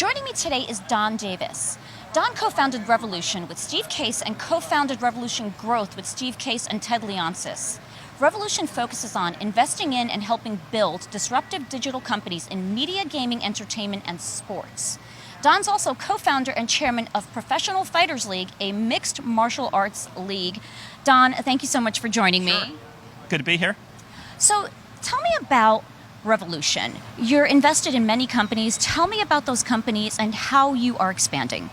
Joining me today is Don Davis. Don co-founded Revolution with Steve Case and co-founded Revolution Growth with Steve Case and Ted Leonsis. Revolution focuses on investing in and helping build disruptive digital companies in media, gaming, entertainment, and sports. Don's also co-founder and chairman of Professional Fighters League, a mixed martial arts league. Don, thank you so much for joining me. Good to be here. So tell me about Revolution. You're invested in many companies. Tell me about those companies and how you are expanding.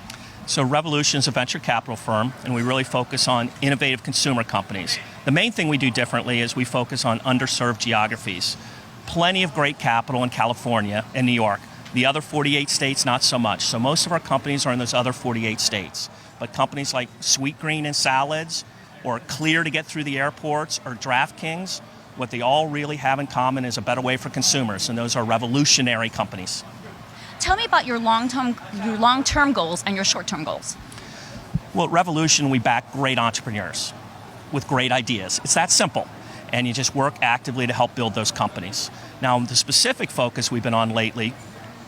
So Revolution is a venture capital firm, and we really focus on innovative consumer companies. The main thing we do differently is we focus on underserved geographies. Plenty of great capital in California and New York. The other 48 states, not so much. So most of our companies are in those other 48 states. But companies like Sweetgreen and Salads, or Clear to get through the airports, or DraftKings, what they all really have in common is a better way for consumers, and those are revolutionary companies. Tell me about your long-term goals and your short-term goals. Well, at Revolution, we back great entrepreneurs with great ideas. It's that simple. And you just work actively to help build those companies. Now, the specific focus we've been on lately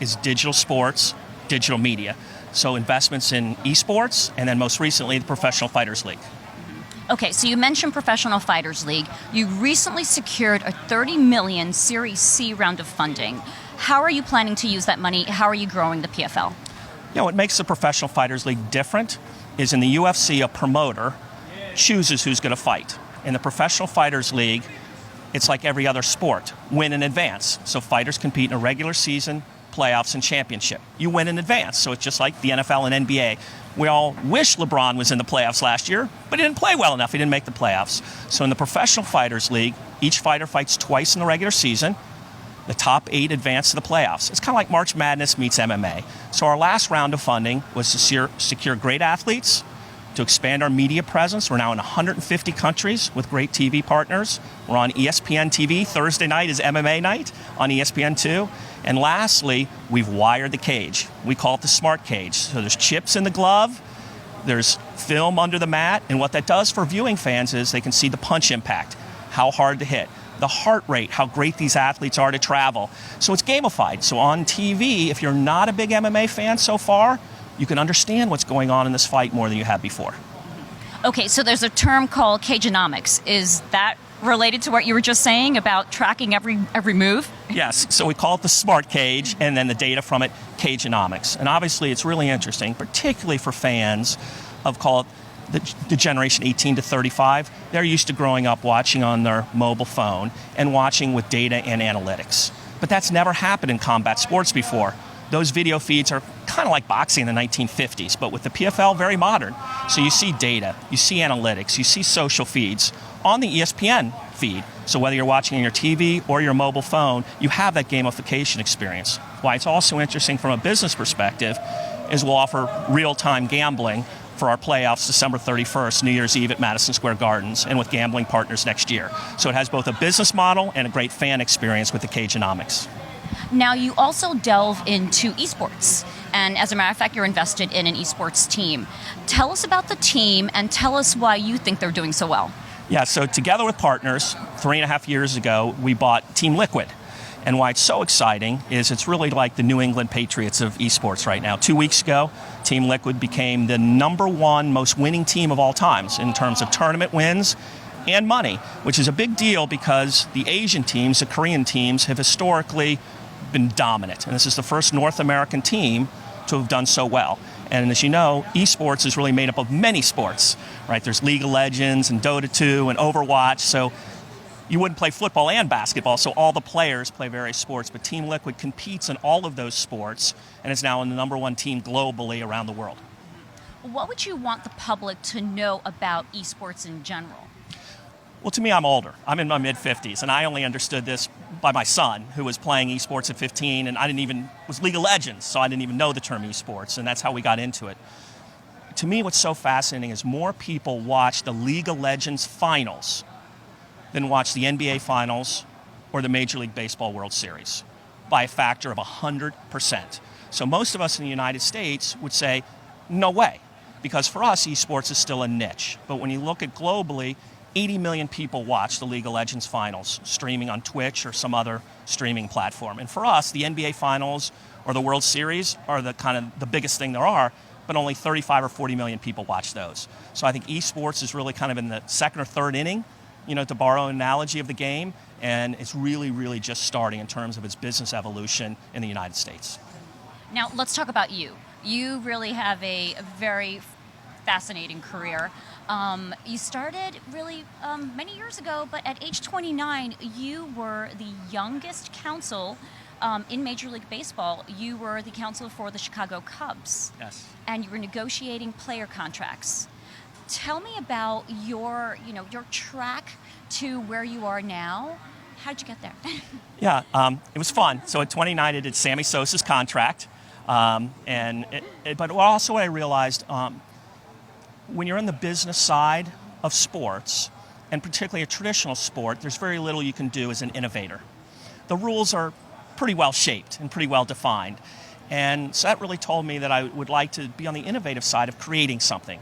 is digital sports, digital media. So investments in esports, and then most recently, the Professional Fighters League. Okay, so you mentioned Professional Fighters League. You recently secured a $30 million Series C round of funding. How are you planning to use that money? How are you growing the PFL? What makes the Professional Fighters League different is in the UFC, a promoter chooses who's going to fight. In the Professional Fighters League, it's like every other sport, win in advance. So fighters compete in a regular season, playoffs, and championship. You win in advance, so it's just like the NFL and NBA. We all wish LeBron was in the playoffs last year, but he didn't play well enough. He didn't make the playoffs. So in the Professional Fighters League, each fighter fights twice in the regular season. The top 8 advance to the playoffs. It's kind of like March Madness meets MMA. So our last round of funding was to secure great athletes, to expand our media presence. We're now in 150 countries with great TV partners. We're on ESPN TV. Thursday night is MMA night on ESPN2. And lastly, we've wired the cage. We call it the smart cage. So there's chips in the glove, there's film under the mat, and what that does for viewing fans is they can see the punch impact, how hard to hit, the heart rate, how great these athletes are to travel. So it's gamified. So on TV, if you're not a big MMA fan so far, you can understand what's going on in this fight more than you have before. Okay, so there's a term called cageonomics. Is that related to what you were just saying about tracking every move? Yes, so we call it the smart cage, and then the data from it, cageonomics. And obviously it's really interesting, particularly for fans of, call it, the generation 18 to 35. They're used to growing up watching on their mobile phone and watching with data and analytics. But that's never happened in combat sports before. Those video feeds are kind of like boxing in the 1950s, but with the PFL, very modern. So you see data, you see analytics, you see social feeds on the ESPN feed. So whether you're watching on your TV or your mobile phone, you have that gamification experience. Why it's also interesting from a business perspective is we'll offer real-time gambling for our playoffs December 31st, New Year's Eve at Madison Square Gardens, and with gambling partners next year. So it has both a business model and a great fan experience with the cageonomics. Now, you also delve into esports, and as a matter of fact, you're invested in an esports team. Tell us about the team and tell us why you think they're doing so well. Yeah, so together with partners, 3.5 years ago, we bought Team Liquid. And why it's so exciting is it's really like the New England Patriots of esports right now. 2 weeks ago, Team Liquid became the #1 most winning team of all times in terms of tournament wins and money, which is a big deal because the Asian teams, the Korean teams, have historically been dominant. And this is the first North American team to have done so well. And as you know, esports is really made up of many sports, right? There's League of Legends and Dota 2 and Overwatch. So you wouldn't play football and basketball, so all the players play various sports. But Team Liquid competes in all of those sports and is now in the #1 team globally around the world. What would you want the public to know about esports in general? Well, to me, I'm older. I'm in my mid-50s, and I only understood this by my son, who was playing esports at 15, and was League of Legends, so I didn't even know the term esports, and that's how we got into it. To me, what's so fascinating is more people watch the League of Legends finals than watch the NBA finals or the Major League Baseball World Series by a factor of 100%. So most of us in the United States would say, no way, because for us, esports is still a niche. But when you look at globally, 80 million people watch the League of Legends finals, streaming on Twitch or some other streaming platform. And for us, the NBA finals or the World Series are the kind of the biggest thing there are, but only 35 or 40 million people watch those. So I think esports is really kind of in the second or third inning, to borrow an analogy of the game, and it's really, really just starting in terms of its business evolution in the United States. Now, let's talk about you. You really have a very fascinating career. You started really many years ago, but at age 29, you were the youngest counsel in Major League Baseball. You were the counsel for the Chicago Cubs. Yes. And you were negotiating player contracts. Tell me about your track to where you are now. How did you get there? Yeah, it was fun. So at 29, I did Sammy Sosa's contract. But also what I realized, when you're in the business side of sports, and particularly a traditional sport, there's very little you can do as an innovator. The rules are pretty well shaped and pretty well defined. And so that really told me that I would like to be on the innovative side of creating something,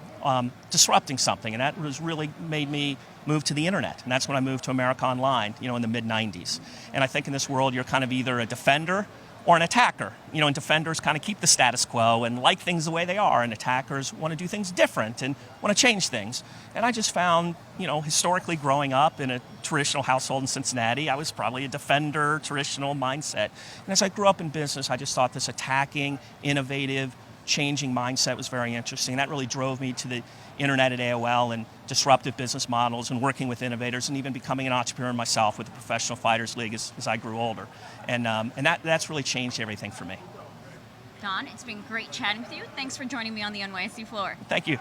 disrupting something. And that was really made me move to the internet. And that's when I moved to America Online, in the mid-90s. And I think in this world, you're kind of either a defender or an attacker. And defenders kind of keep the status quo and like things the way they are, and attackers want to do things different and want to change things. And I just found, historically growing up in a traditional household in Cincinnati, I was probably a defender, traditional mindset. And as I grew up in business, I just thought this attacking, innovative, changing mindset was very interesting. That really drove me to the internet at AOL and disruptive business models and working with innovators and even becoming an entrepreneur myself with the Professional Fighters League as I grew older. And that's really changed everything for me. Don, it's been great chatting with you. Thanks for joining me on the NYSE floor. Thank you.